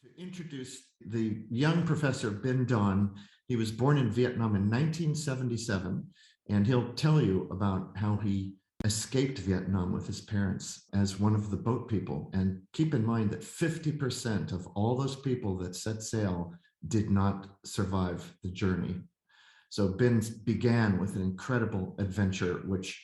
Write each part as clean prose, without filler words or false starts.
To introduce the young professor Binh Danh. He was born in Vietnam in 1977, and he'll tell you about how he escaped Vietnam with his parents as one of the boat people. And keep in mind that 50% of all those people that set sail did not survive the journey. So Binh began with an incredible adventure, which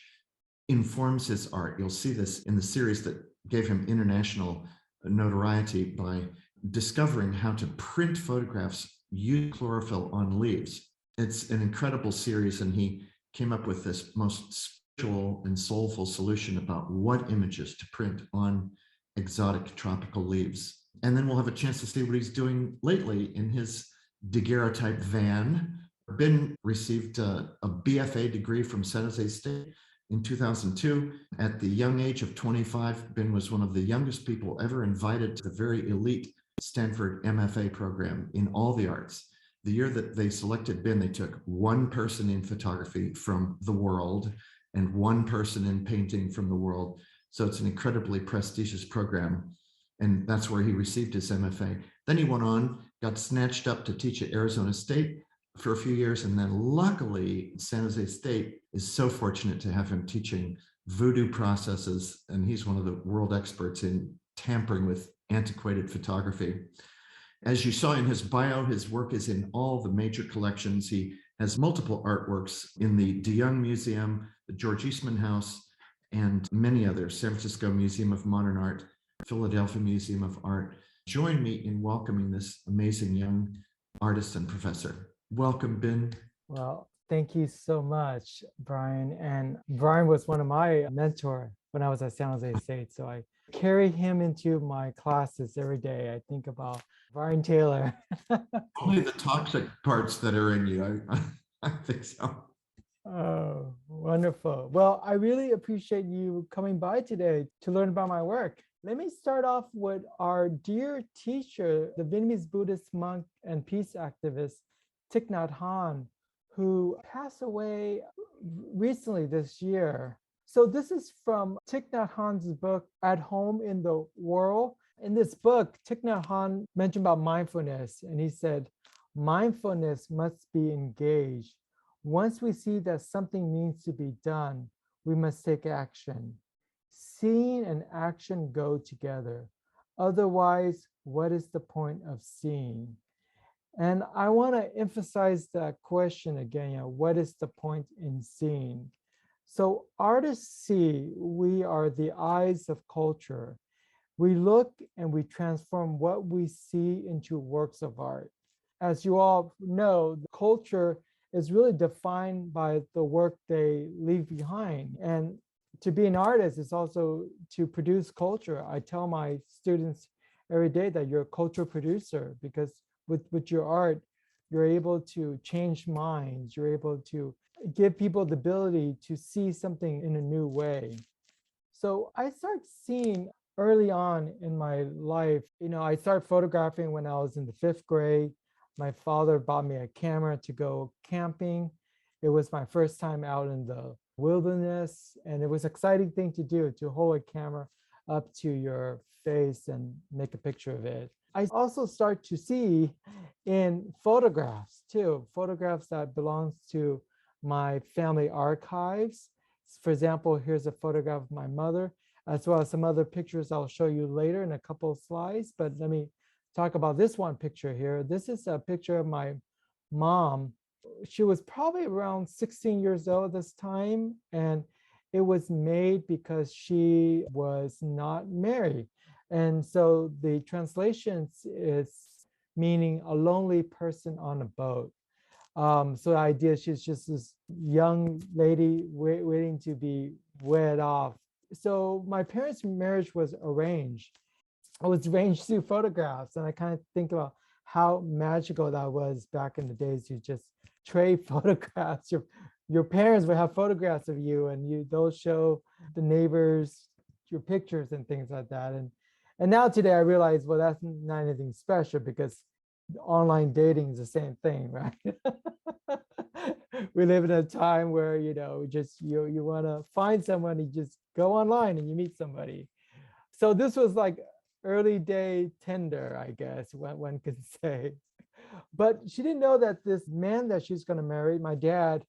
informs his art. You'll see this in the series that gave him international notoriety by discovering how to print photographs using chlorophyll on leaves. It's an incredible series, and he came up with this most spiritual and soulful solution about what images to print on exotic tropical leaves. And then we'll have a chance to see what he's doing lately in his Daguerreotype van. Binh received a BFA degree from San Jose State in 2002. At the young age of 25, Binh was one of the youngest people ever invited to the very elite Stanford MFA program in all the arts. The year that they selected Binh, they took one person in photography from the world and one person in painting from the world. So it's an incredibly prestigious program. And that's where he received his MFA. Then he went on, got snatched up to teach at Arizona State for a few years. And then luckily, San Jose State is so fortunate to have him teaching voodoo processes. And he's one of the world experts in tampering with antiquated photography. As you saw in his bio, his work is in all the major collections. He has multiple artworks in the De Young Museum, the George Eastman House, and many others, San Francisco Museum of Modern Art, Philadelphia Museum of Art. Join me in welcoming this amazing young artist and professor. Welcome, Binh. Well, thank you so much, Brian. And Brian was one of my mentors when I was at San Jose State. So I carry him into my classes every day. I think about Brian Taylor. Only the toxic parts that are in you. I think so. Oh, wonderful. Well, I really appreciate you coming by today to learn about my work. Let me start off with our dear teacher, the Vietnamese Buddhist monk and peace activist, Thich Nhat Hanh, who passed away recently this year. So this is from Thich Nhat Hanh's book, At Home in the World. In this book, Thich Nhat Hanh mentioned about mindfulness, and he said, mindfulness must be engaged. Once we see that something needs to be done, we must take action. Seeing and action go together. Otherwise, what is the point of seeing? And I want to emphasize that question again, what is the point in seeing? So artists see, we are the eyes of culture. We look and we transform what we see into works of art. As you all know, the culture is really defined by the work they leave behind. And to be an artist is also to produce culture. I tell my students every day that you're a cultural producer, because with your art, you're able to change minds, you're able to give people the ability to see something in a new way. So I started seeing early on in my life, I started photographing when I was in the 5th grade. My father bought me a camera to go camping. It was my first time out in the wilderness, and it was an exciting thing to do, to hold a camera up to your face and make a picture of it. I also start to see in photographs too, photographs that belongs to my family archives. For example, here's a photograph of my mother, as well as some other pictures I'll show you later in a couple of slides. But let me talk about this one picture here. This is a picture of my mom. She was probably around 16 years old at this time, and it was made because she was not married. And so the translation is meaning a lonely person on a boat. So the idea, she's just this young lady waiting to be wed off. So my parents' marriage was arranged. It was arranged through photographs. And I kind of think about how magical that was back in the days. You just trade photographs. Your parents would have photographs of you, and they'll show the neighbors your pictures and things like that. And now today I realize, well, that's not anything special, because online dating is the same thing, right? We live in a time where, you want to find someone, you just go online and you meet somebody. So this was like early day Tinder, I guess one could say. But she didn't know that this man that she's going to marry, my dad,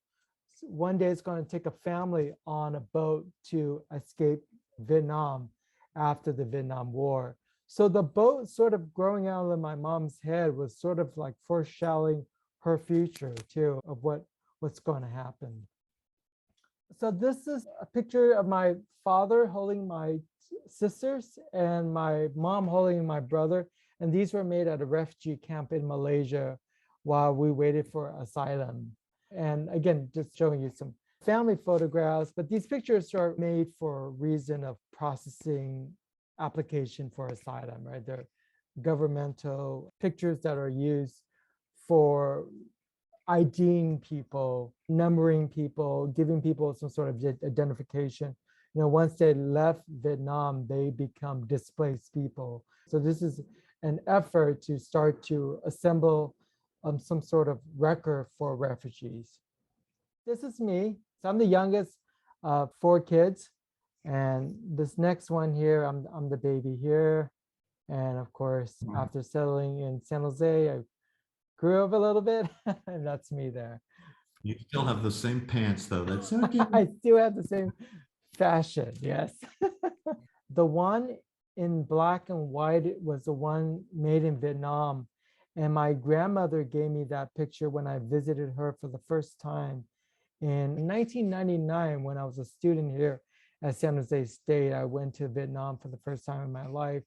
one day is going to take a family on a boat to escape Vietnam after the Vietnam War. So the boat sort of growing out of my mom's head was sort of like foreshadowing her future too of what's going to happen. So this is a picture of my father holding my sisters and my mom holding my brother. And these were made at a refugee camp in Malaysia while we waited for asylum. And again, just showing you some family photographs, but these pictures are made for a reason of processing application for asylum, right? They're governmental pictures that are used for IDing people, numbering people, giving people some sort of identification. Once they left Vietnam, they become displaced people. So this is an effort to start to assemble some sort of record for refugees. This is me. So I'm the youngest of 4 kids. And this next one here, I'm the baby here. And of course, after settling in San Jose, I grew up a little bit, and that's me there. You still have the same pants, though. That's okay. I still have the same fashion, yes. The one in black and white was the one made in Vietnam. And my grandmother gave me that picture when I visited her for the first time in 1999 when I was a student here at San Jose State. I went to Vietnam for the first time in my life,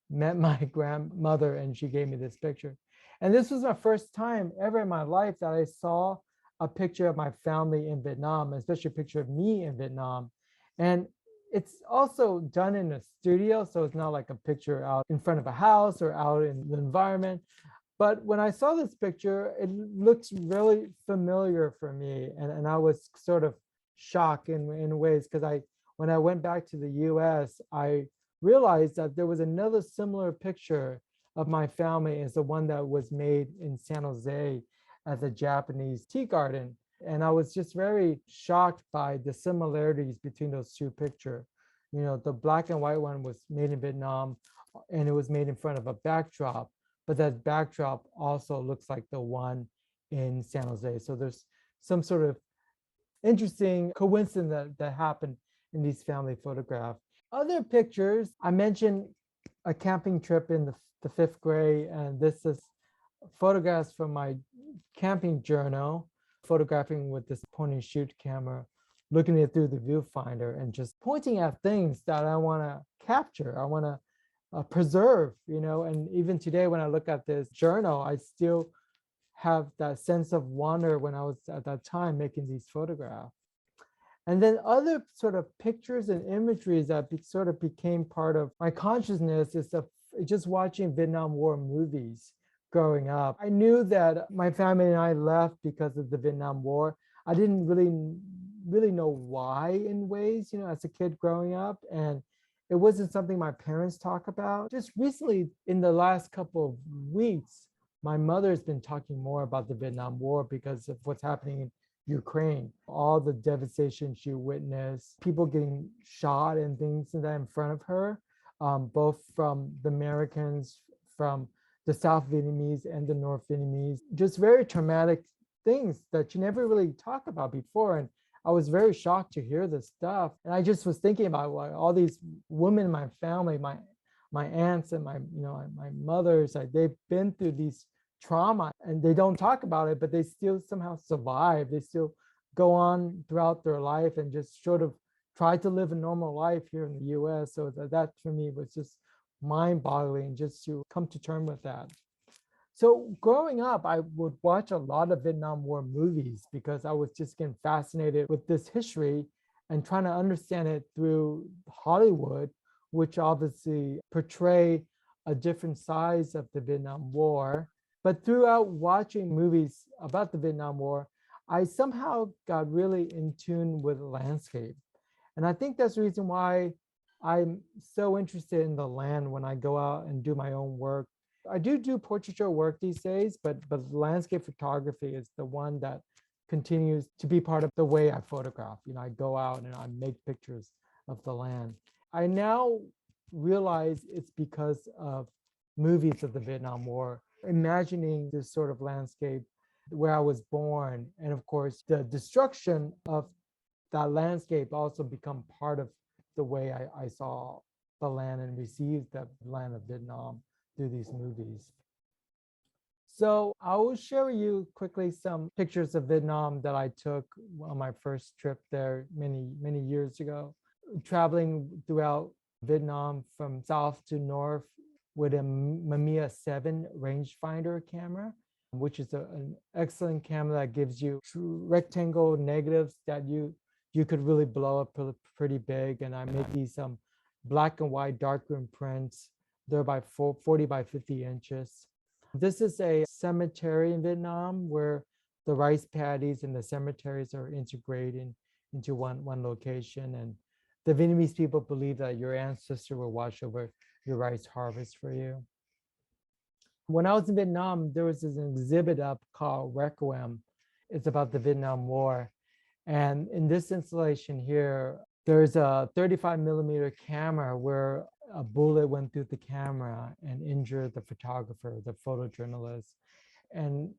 met my grandmother, and she gave me this picture. And this was my first time ever in my life that I saw a picture of my family in Vietnam, especially a picture of me in Vietnam. And it's also done in a studio, so it's not like a picture out in front of a house or out in the environment. But when I saw this picture, it looks really familiar for me. And I was sort of shocked in ways because when I went back to the US, I realized that there was another similar picture of my family as the one that was made in San Jose at the Japanese tea garden. And I was just very shocked by the similarities between those two pictures. The black and white one was made in Vietnam and it was made in front of a backdrop, but that backdrop also looks like the one in San Jose. So there's some sort of interesting coincidence that happened in these family photographs. Other pictures, I mentioned a camping trip in the 5th grade, and this is photographs from my camping journal, photographing with this point and shoot camera, looking at it through the viewfinder and just pointing at things that I want to capture, I want to preserve, and even today when I look at this journal, I still have that sense of wonder when I was at that time making these photographs. And then other sort of pictures and imageries that sort of became part of my consciousness is just watching Vietnam War movies growing up. I knew that my family and I left because of the Vietnam War. I didn't really know why in ways, as a kid growing up. And it wasn't something my parents talk about. Just recently, in the last couple of weeks, my mother's been talking more about the Vietnam War because of what's happening in Ukraine, all the devastation she witnessed, people getting shot and things like that in front of her, both from the Americans, from the South Vietnamese and the North Vietnamese, just very traumatic things that you never really talk about before. And I was very shocked to hear this stuff. And I just was thinking about all these women in my family, my aunts and my mothers, they've been through these trauma and they don't talk about it, but they still somehow survive. They still go on throughout their life and just sort of try to live a normal life here in the US. So that for me was just mind-boggling just to come to terms with that. So growing up, I would watch a lot of Vietnam War movies because I was just getting fascinated with this history and trying to understand it through Hollywood, which obviously portray a different side of the Vietnam War. But throughout watching movies about the Vietnam War, I somehow got really in tune with the landscape. And I think that's the reason why I'm so interested in the land when I go out and do my own work. I do portraiture work these days, but landscape photography is the one that continues to be part of the way I photograph. I go out and I make pictures of the land. I now realize it's because of movies of the Vietnam War, imagining this sort of landscape where I was born. And of course, the destruction of that landscape also become part of the way I saw the land and received the land of Vietnam through these movies. So I will share with you quickly some pictures of Vietnam that I took on my first trip there many years ago, traveling throughout Vietnam from south to north with a Mamiya 7 rangefinder camera, which is an excellent camera that gives you true rectangle negatives that you could really blow up pretty big. And I made these black and white darkroom prints. They're by 40 by 50 inches. This is a cemetery in Vietnam where the rice paddies and the cemeteries are integrated into one location. And the Vietnamese people believe that your ancestor will watch over your rice harvest for you. When I was in Vietnam, there was an exhibit up called Requiem. It's about the Vietnam War. And in this installation here, there's a 35 millimeter camera where a bullet went through the camera and injured the photographer, the photojournalist. And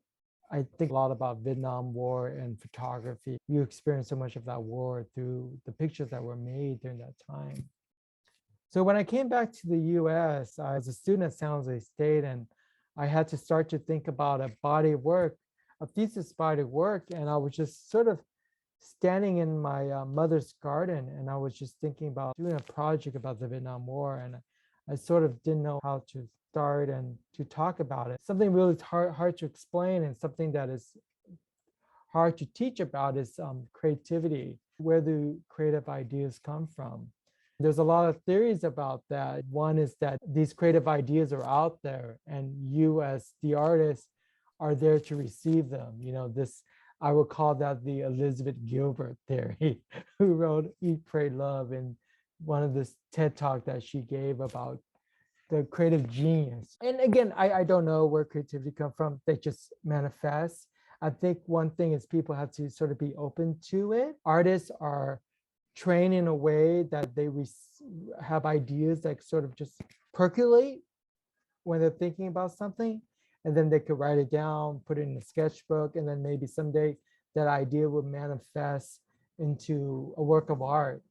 I think a lot about Vietnam War and photography. You experience so much of that war through the pictures that were made during that time. So when I came back to the US, I was a student at San Jose State, and I had to start to think about a body of work, a thesis body of work. And I was just sort of standing in my mother's garden, and I was just thinking about doing a project about the Vietnam War, and I sort of didn't know how to start and to talk about it. Something really hard to explain, and something that is hard to teach about is creativity. Where do creative ideas come from? There's a lot of theories about that. One is that these creative ideas are out there, and you as the artist are there to receive them. I would call that the Elizabeth Gilbert theory, who wrote Eat, Pray, Love in one of this TED Talk that she gave about the creative genius. And again, I don't know where creativity comes from. They just manifest. I think one thing is people have to sort of be open to it. Artists are trained in a way that they have ideas that sort of just percolate when they're thinking about something. And then they could write it down, put it in a sketchbook, and then maybe someday that idea would manifest into a work of art.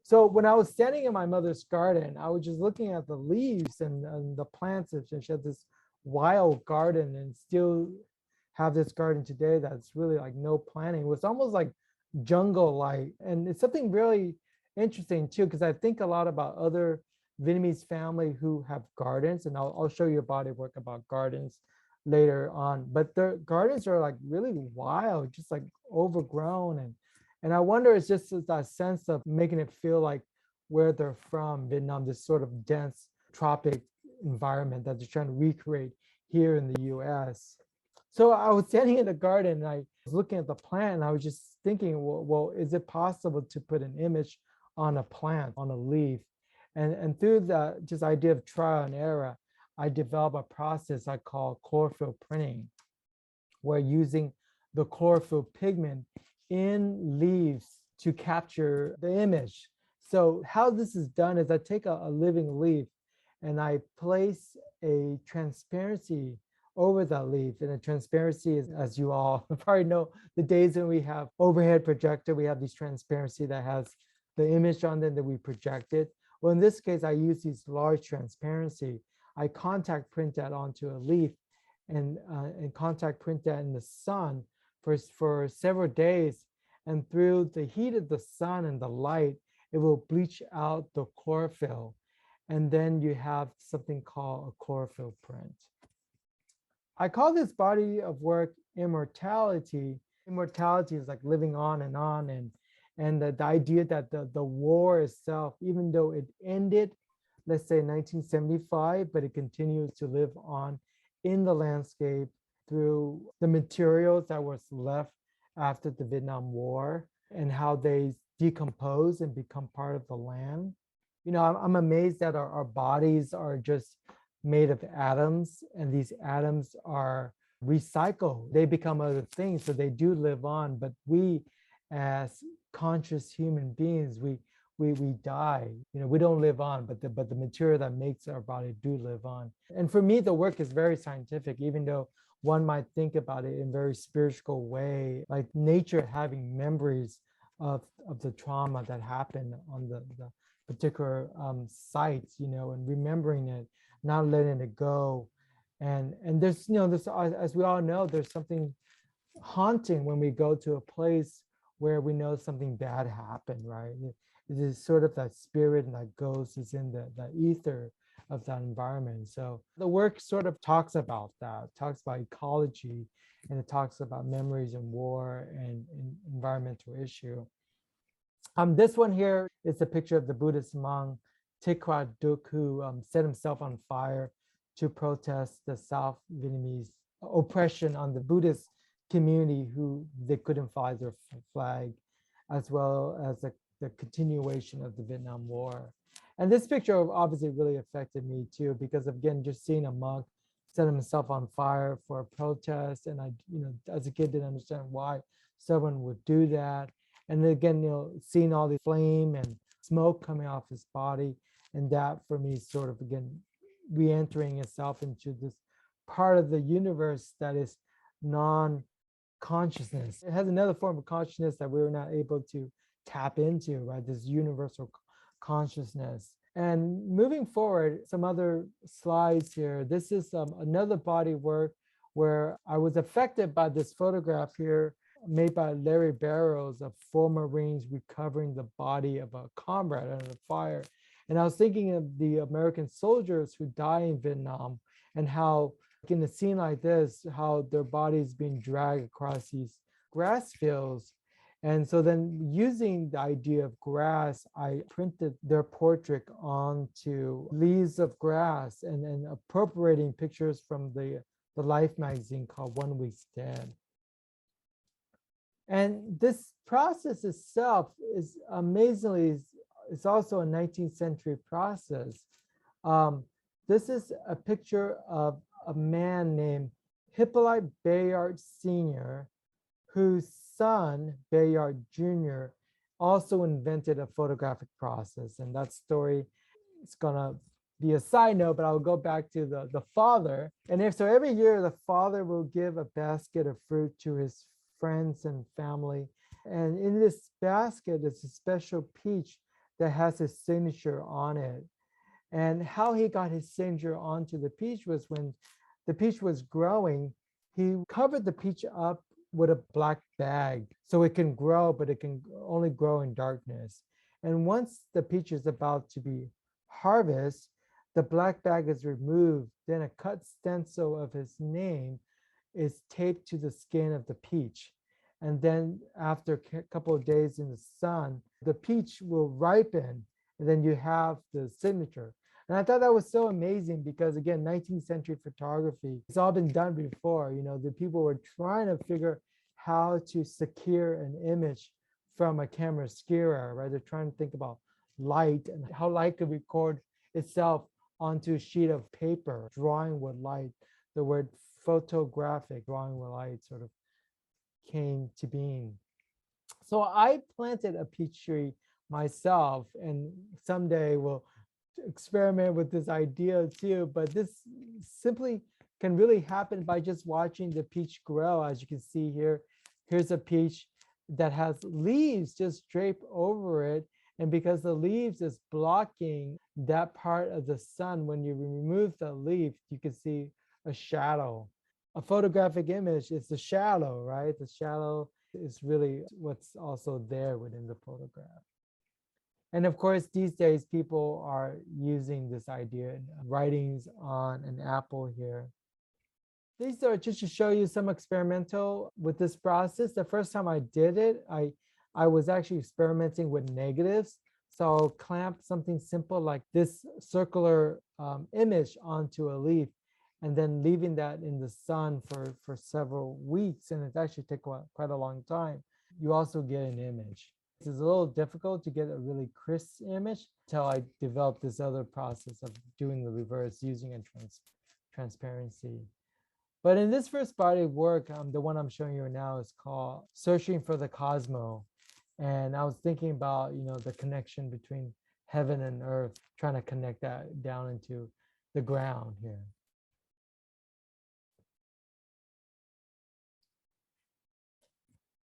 So when I was standing in my mother's garden, I was just looking at the leaves and the plants, and she had this wild garden, and still have this garden today that's really like no planning. It was almost like jungle-like. And it's something really interesting too, because I think a lot about other Vietnamese family who have gardens, and I'll show you a body of work about gardens later on. But their gardens are like really wild, just like overgrown, and I wonder it's just that sense of making it feel like where they're from, Vietnam, this sort of dense tropic environment that they're trying to recreate here in the US. So I was standing in the garden and I was looking at the plant, and I was just thinking, well, is it possible to put an image on a plant, on a leaf? And through the just idea of trial and error, I developed a process I call chlorophyll printing, where using the chlorophyll pigment in leaves to capture the image. So how this is done is I take a living leaf and I place a transparency over that leaf. And the transparency is, as you all probably know, the days when we have overhead projector, we have this transparency that has the image on them that we projected. Well, in this case, I use these large transparency. I contact print that onto a leaf and contact print that in the sun for several days. And through the heat of the sun and the light, it will bleach out the chlorophyll. And then you have something called a chlorophyll print. I call this body of work immortality. Immortality is like living on, and the idea that the war itself, even though it ended, let's say 1975, but it continues to live on in the landscape through the materials that was left after the Vietnam War and how they decompose and become part of the land. I'm amazed that our bodies are just made of atoms, and these atoms are recycled. They become other things, so they do live on, but we as conscious human beings, we we die. We don't live on, but the material that makes our body do live on. And for me, the work is very scientific, even though one might think about it in a very spiritual way, like nature having memories of the trauma that happened on the particular sites, and remembering it, not letting it go. And there's, this, as we all know, there's something haunting when we go to a place where we know something bad happened, right? It is sort of that spirit and that ghost is in the ether of that environment. So the work sort of talks about that, talks about ecology, and it talks about memories and war and environmental issue. This one here is a picture of the Buddhist monk Thich Duk, who set himself on fire to protest the South Vietnamese oppression on the Buddhist community, who they couldn't fly their flag, as well as the continuation of the Vietnam War. And this picture obviously really affected me too, because again, just seeing a monk set himself on fire for a protest, and I, as a kid, didn't understand why someone would do that. And again, seeing all the flame and smoke coming off his body, and that for me sort of again re-entering itself into this part of the universe that is non-consciousness. It has another form of consciousness that we were not able to tap into, right? This universal consciousness. And moving forward, some other slides here. This is another body work where I was affected by this photograph here made by Larry Barrows of 4 Marines recovering the body of a comrade under the fire. And I was thinking of the American soldiers who died in Vietnam, and how in a scene like this, how their bodies being dragged across these grass fields. And so then using the idea of grass, I printed their portrait onto leaves of grass and then appropriating pictures from the Life magazine called One Week's Dead. And this process itself is amazingly, it's also a 19th century process. This is a picture of a man named Hippolyte Bayard Sr., whose son, Bayard Jr., also invented a photographic process. And that story is gonna be a side note, but I'll go back to the father. And if so, every year the father will give a basket of fruit to his friends and family. And in this basket is a special peach that has his signature on it. And how he got his signature onto the peach was when the peach was growing, he covered the peach up with a black bag so it can grow, but it can only grow in darkness. And once the peach is about to be harvested, the black bag is removed. Then a cut stencil of his name is taped to the skin of the peach. And then after a couple of days in the sun, the peach will ripen, and then you have the signature. And I thought that was so amazing because, again, 19th century photography, it's all been done before. The people were trying to figure how to secure an image from a camera obscura, right? They're trying to think about light and how light could record itself onto a sheet of paper, drawing with light. The word photographic, drawing with light, sort of came to being. So I planted a peach tree myself, and someday we'll experiment with this idea too, but this simply can really happen by just watching the peach grow. As you can see here, here's a peach that has leaves just draped over it, and because the leaves is blocking that part of the sun, when you remove the leaf, you can see a shadow. A photographic image is the shadow, right? The shadow is really what's also there within the photograph. And of course, these days, people are using this idea in writings on an apple here. These are just to show you some experimental with this process. The first time I did it, I was actually experimenting with negatives. So I'll clamp something simple like this circular image onto a leaf, and then leaving that in the sun for several weeks. And it actually takes quite a long time. You also get an image. It's a little difficult to get a really crisp image until I developed this other process of doing the reverse using a transparency. But in this first body of work, the one I'm showing you now is called Searching for the Cosmos. And I was thinking about, the connection between heaven and earth, trying to connect that down into the ground here.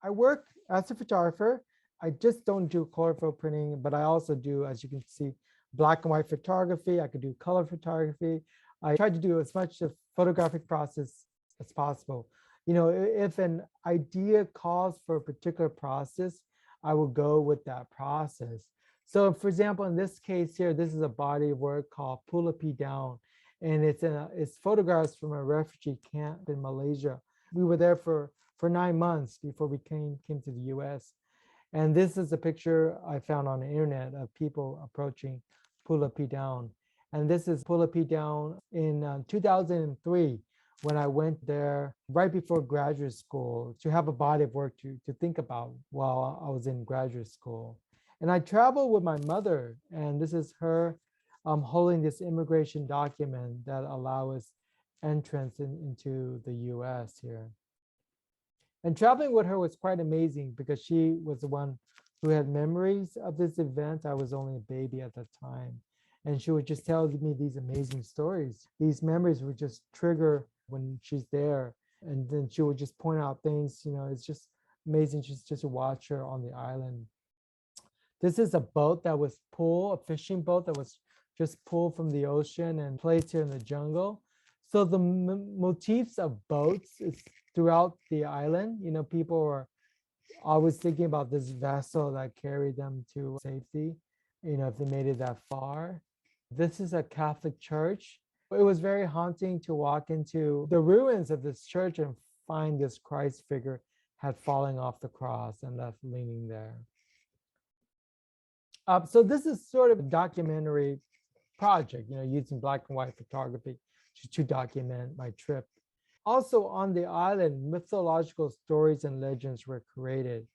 I work as a photographer. I just don't do chlorophyll printing, but I also do, as you can see, black and white photography. I could do color photography. I try to do as much of photographic process as possible. If an idea calls for a particular process, I will go with that process. So for example, in this case here, this is a body of work called Pulapi Down, and it's photographs from a refugee camp in Malaysia. We were there for 9 months before we came to the US. And this is a picture I found on the internet of people approaching Pulapi Down. And this is Pulapi Down in 2003 when I went there right before graduate school to have a body of work to think about while I was in graduate school. And I traveled with my mother, and this is her holding this immigration document that allows entrance into the US here. And traveling with her was quite amazing because she was the one who had memories of this event. I was only a baby at that time. And she would just tell me these amazing stories. These memories would just trigger when she's there. And then she would just point out things, it's just amazing just to watch her on the island. This is a boat that was pulled, a fishing boat that was just pulled from the ocean and placed here in the jungle. So the motifs of boats is throughout the island. People are always thinking about this vessel that carried them to safety, if they made it that far. This is a Catholic church. It was very haunting to walk into the ruins of this church and find this Christ figure had fallen off the cross and left leaning there. So this is sort of a documentary project, using black and white photography to document my trip. Also on the island, mythological stories and legends were created.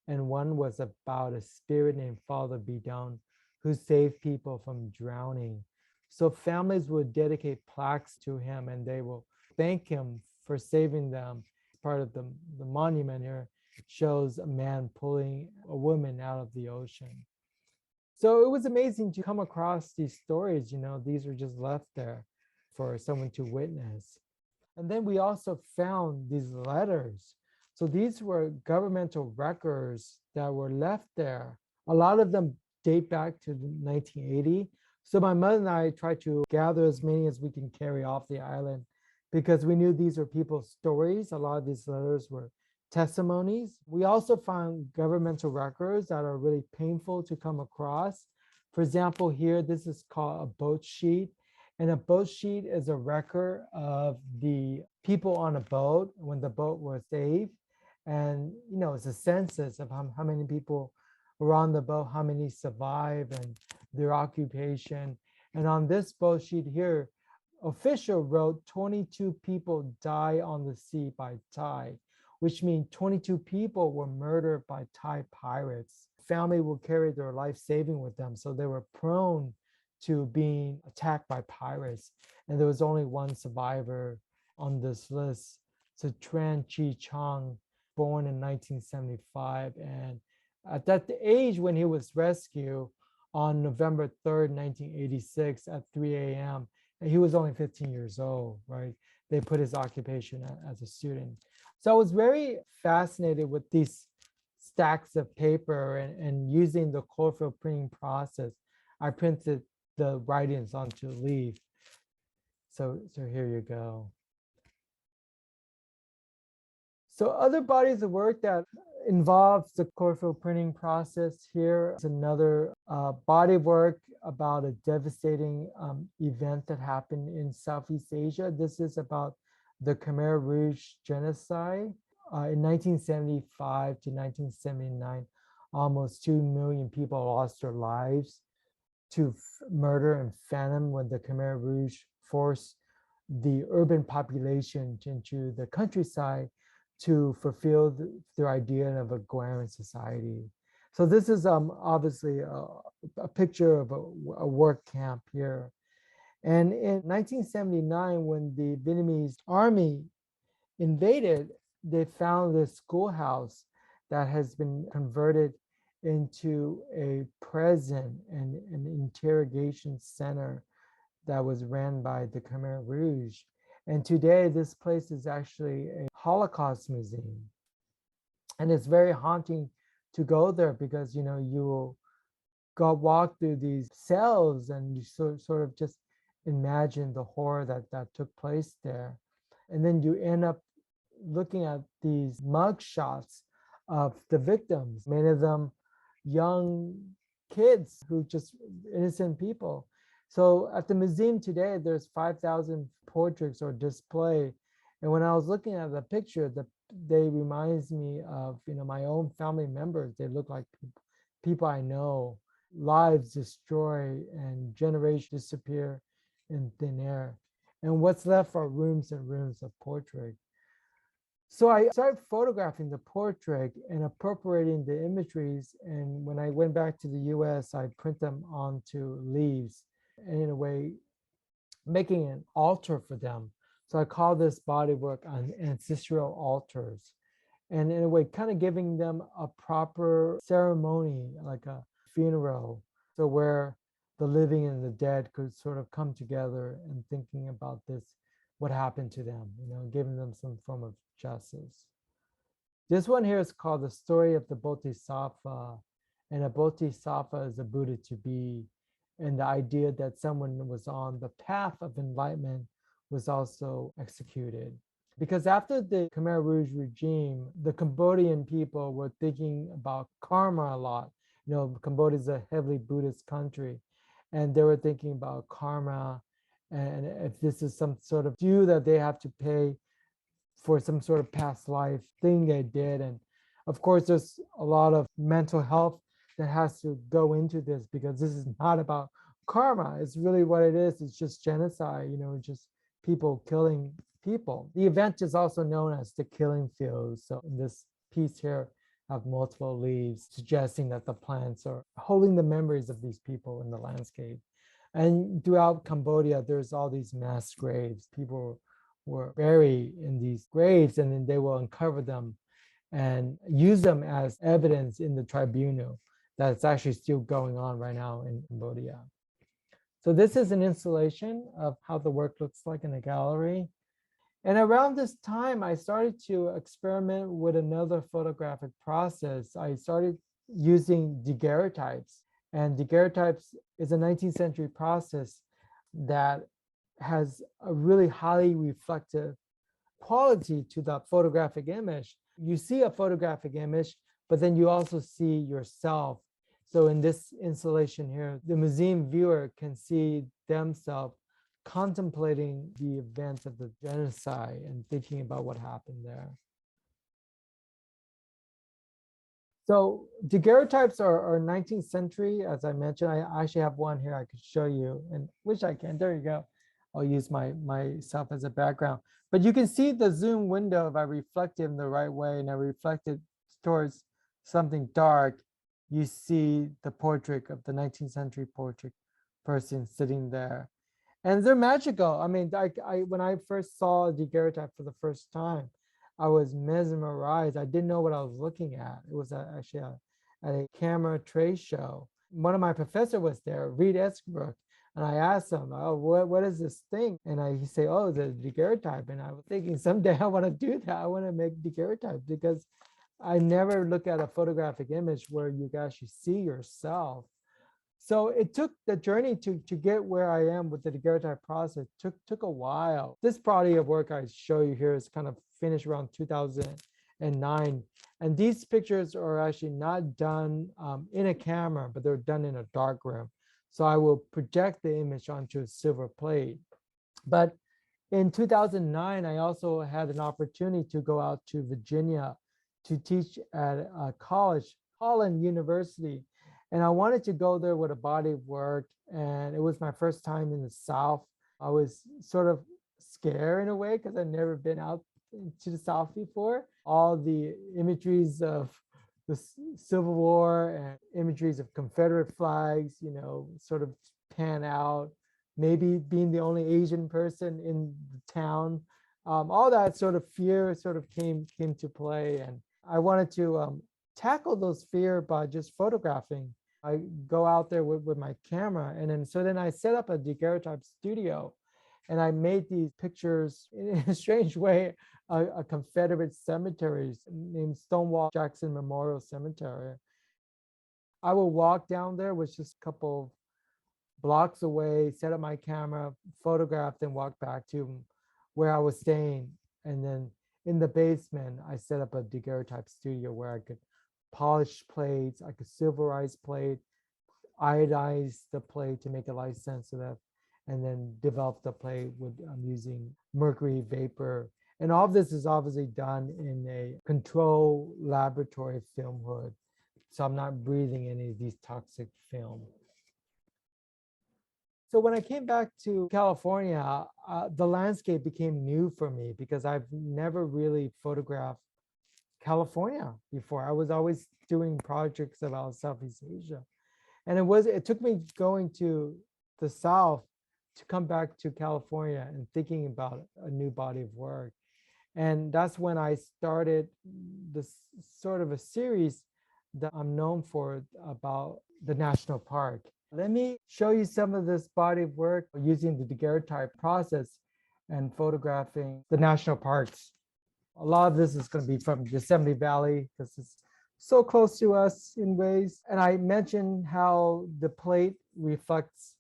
And one was about a spirit named Father Bidon who saved people from drowning. So families would dedicate plaques to him and they will thank him for saving them. Part of the monument here shows a man pulling a woman out of the ocean. So it was amazing to come across these stories, these were just left there for someone to witness. And then we also found these letters. So these were governmental records that were left there. A lot of them date back to 1980. So my mother and I tried to gather as many as we can carry off the island because we knew these were people's stories. A lot of these letters were testimonies. We also found governmental records that are really painful to come across. For example, here, this is called a boat sheet. And a boat sheet is a record of the people on a boat when the boat was saved. And, it's a census of how many people were on the boat, how many survived and their occupation. And on this boat sheet here, official wrote 22 people die on the sea by tide, which means 22 people were murdered by Thai pirates. Family will carry their life saving with them. So they were prone to being attacked by pirates. And there was only one survivor on this list. So Tran Chi Chong, born in 1975. And at that age when he was rescued on November 3rd, 1986 at 3 a.m., and he was only 15 years old, right? They put his occupation as a student. So I was very fascinated with these stacks of paper and using the chlorophyll printing process. I printed the writings onto leaf. So here you go. So other bodies of work that involves the chlorophyll printing process here is another body of work about a devastating event that happened in Southeast Asia. This is about the Khmer Rouge genocide. In 1975 to 1979, almost 2 million people lost their lives to murder and famine when the Khmer Rouge forced the urban population into the countryside to fulfill their idea of a agrarian society. So this is obviously a picture of a work camp here. And in 1979, when the Vietnamese army invaded, they found this schoolhouse that has been converted into a prison and an interrogation center that was ran by the Khmer Rouge. And today, this place is actually a Holocaust museum. And it's very haunting to go there because, you know, you will go walk through these cells and you sort of just imagine the horror that took place there. And then you end up looking at these mug shots of the victims, many of them young kids who just innocent people. So at the museum today, there's 5,000 portraits or display. And when I was looking at the picture, they reminds me of, you know, my own family members. They look like people I know, lives destroy and generations disappear in thin air. And what's left are rooms and rooms of portrait. So I started photographing the portrait and appropriating the imageries. And when I went back to the US, I print them onto leaves and in a way, making an altar for them. So I call this body work on ancestral altars. And in a way, kind of giving them a proper ceremony, like a funeral. So where the living and the dead could sort of come together and thinking about this, what happened to them, you know, giving them some form of justice. This one here is called The Story of the Bodhisattva. And a Bodhisattva is a Buddha to be. And the idea that someone was on the path of enlightenment was also executed. Because after the Khmer Rouge regime, the Cambodian people were thinking about karma a lot. You know, Cambodia is a heavily Buddhist country. And they were thinking about karma and if this is some sort of due that they have to pay for some sort of past life thing they did. And of course, there's a lot of mental health that has to go into this because this is not about karma. It's really what it is. It's just genocide, you know, just people killing people. The event is also known as the killing field. So in this piece here, I have multiple leaves suggesting that the plants are holding the memories of these people in the landscape. And throughout Cambodia, there's all these mass graves. People were buried in these graves and then they will uncover them and use them as evidence in the tribunal that's actually still going on right now in Cambodia. So this is an installation of how the work looks like in a gallery. And around this time, I started to experiment with another photographic process. I started using daguerreotypes. And daguerreotypes is a 19th century process that has a really highly reflective quality to the photographic image. You see a photographic image, but then you also see yourself. So in this installation here, the museum viewer can see themselves contemplating the events of the genocide and thinking about what happened there. So daguerreotypes are 19th century, as I mentioned. I actually have one here I could show you, and wish I can. There you go. I'll use myself as a background. But you can see the zoom window if I reflect it in the right way and I reflect it towards something dark, you see the portrait of the 19th century portrait person sitting there. And they're magical. I mean, when I first saw daguerreotype for the first time, I was mesmerized. I didn't know what I was looking at. It was actually at a camera trade show. One of my professor was there, Reed Esbrook, and I asked him, "Oh, what is this thing?" And he said, "Oh, the daguerreotype." And I was thinking, someday I want to do that. I want to make daguerreotype because I never look at a photographic image where you can actually see yourself. So it took the journey to get where I am with the daguerreotype process took a while. This body of work I show you here is kind of finished around 2009. And these pictures are actually not done in a camera, but they're done in a dark room. So I will project the image onto a silver plate. But in 2009, I also had an opportunity to go out to Virginia to teach at a college, Holland University. And I wanted to go there with a body of work. And it was my first time in the South. I was sort of scared in a way because I'd never been out to the South before. All the imageries of the Civil War and imageries of Confederate flags, you know, sort of pan out. Maybe being the only Asian person in the town. All that sort of fear sort of came to play. And I wanted to tackle those fear by just photographing. I go out there with my camera, and then I set up a daguerreotype studio, and I made these pictures in a strange way, a Confederate cemetery named Stonewall Jackson Memorial Cemetery. I will walk down there, which is a couple blocks away, set up my camera, photographed, and walk back to where I was staying. And then in the basement, I set up a daguerreotype studio where I could polish plates, I could silverize plate, iodize the plate to make it light sensitive, and then develop the plate with using mercury vapor. And all of this is obviously done in a controlled laboratory film hood. So I'm not breathing any of these toxic film. So when I came back to California, the landscape became new for me because I've never really photographed California before. I was always doing projects about Southeast Asia. And it took me going to the South to come back to California and thinking about a new body of work. And that's when I started this sort of a series that I'm known for about the national park. Let me show you some of this body of work using the daguerreotype process and photographing the national parks. A lot of this is going to be from Yosemite Valley because it's so close to us in ways. And I mentioned how the plate reflects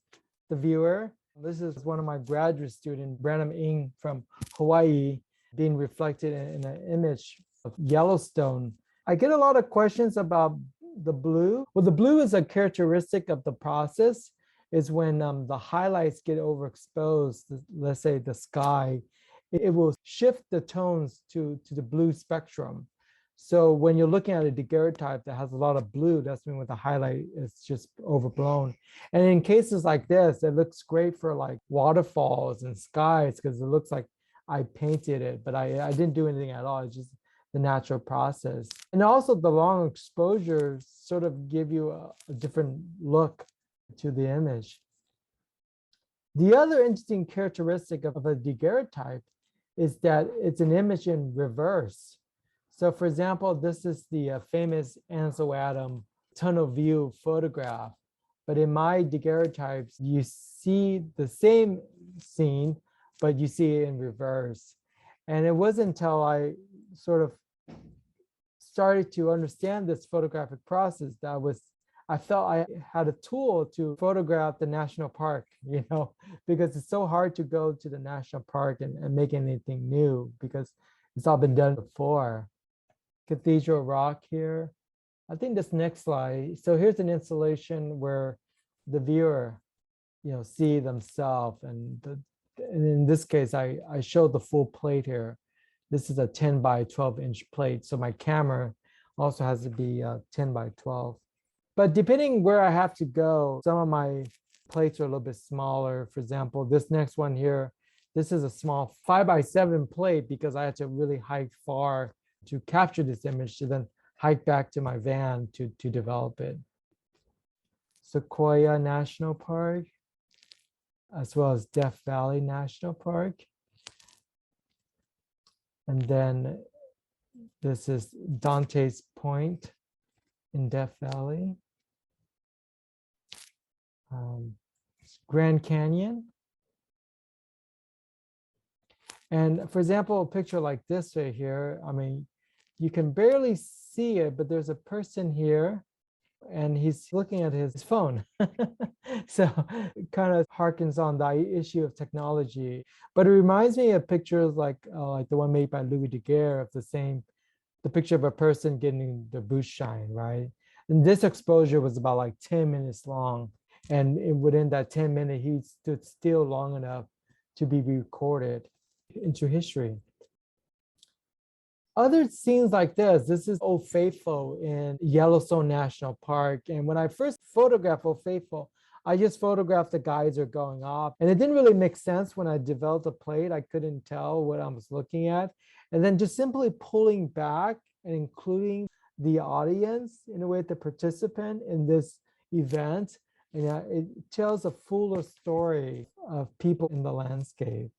the viewer. This is one of my graduate students, Branham Ng from Hawaii, being reflected in an image of Yellowstone. I get a lot of questions about the blue. Well, the blue is a characteristic of the process, is when the highlights get overexposed, let's say the sky, it will shift the tones to the blue spectrum. So when you're looking at a daguerreotype that has a lot of blue, that's when the highlight is just overblown. And in cases like this, it looks great for like waterfalls and skies because it looks like I painted it, but I didn't do anything at all. It's just the natural process. And also the long exposures sort of give you a different look to the image. The other interesting characteristic of a daguerreotype is that it's an image in reverse. So for example, this is the famous Ansel Adams tunnel view photograph. But in my daguerreotypes, you see the same scene, but you see it in reverse. And it wasn't until I sort of started to understand this photographic process that I felt I had a tool to photograph the national park, because it's so hard to go to the national park and make anything new because it's all been done before. Cathedral Rock here. I think this next slide. So here's an installation where the viewer, see themselves. And in this case, I showed the full plate here. This is a 10 by 12 inch plate. So my camera also has to be 10 by 12. But depending where I have to go, some of my plates are a little bit smaller. For example, this next one here, this is a small 5 by 7 plate because I had to really hike far to capture this image to then hike back to my van to develop it. Sequoia National Park, as well as Death Valley National Park. And then this is Dante's Point in Death Valley. Grand Canyon. And for example, a picture like this right here, you can barely see it, but there's a person here and he's looking at his phone. So it kind of harkens on the issue of technology, but it reminds me of pictures like the one made by Louis Daguerre of the picture of a person getting the boot shine, right? And this exposure was about like 10 minutes long. And within that 10 minutes, he stood still long enough to be recorded into history. Other scenes like this is Old Faithful in Yellowstone National Park. And when I first photographed Old Faithful, I just photographed the geyser going off. And it didn't really make sense when I developed the plate. I couldn't tell what I was looking at. And then just simply pulling back and including the audience, in a way, the participant in this event, it tells a fuller story of people in the landscape.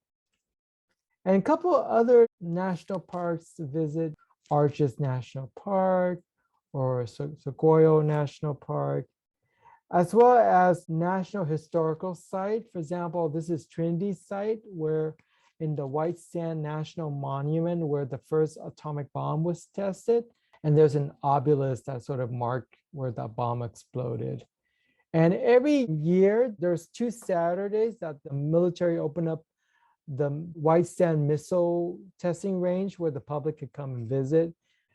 And a couple of other national parks to visit, Arches National Park, or Sequoia National Park, as well as National Historical Site. For example, this is Trinity Site, where in the White Sand National Monument, where the first atomic bomb was tested. And there's an obelisk that sort of marked where that bomb exploded. And every year, there's 2 Saturdays that the military open up the White Sand Missile Testing Range where the public could come and visit.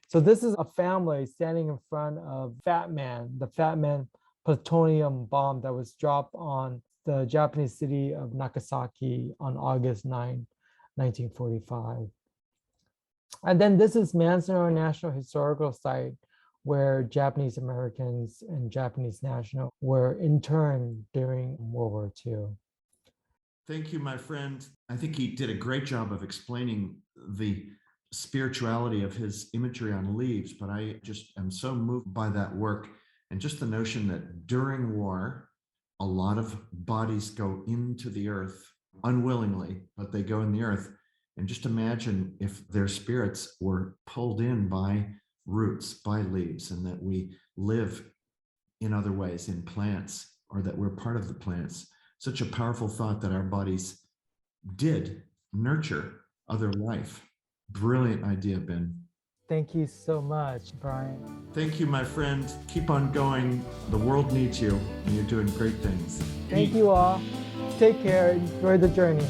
So this is a family standing in front of the Fat Man plutonium bomb that was dropped on the Japanese city of Nagasaki on August 9, 1945. And then this is Manzanar National Historical Site, where Japanese Americans and Japanese nationals were interned during World War II. Thank you, my friend. I think he did a great job of explaining the spirituality of his imagery on leaves, but I just am so moved by that work. And just the notion that during war, a lot of bodies go into the earth unwillingly, but they go in the earth. And just imagine if their spirits were pulled in by roots, by leaves, and that we live in other ways, in plants, or that we're part of the plants. Such a powerful thought that our bodies did nurture other life. Brilliant idea, Ben. Thank you so much, Brian. Thank you, my friend. Keep on going. The world needs you, and you're doing great things. Thank you all. Take care. Enjoy the journey.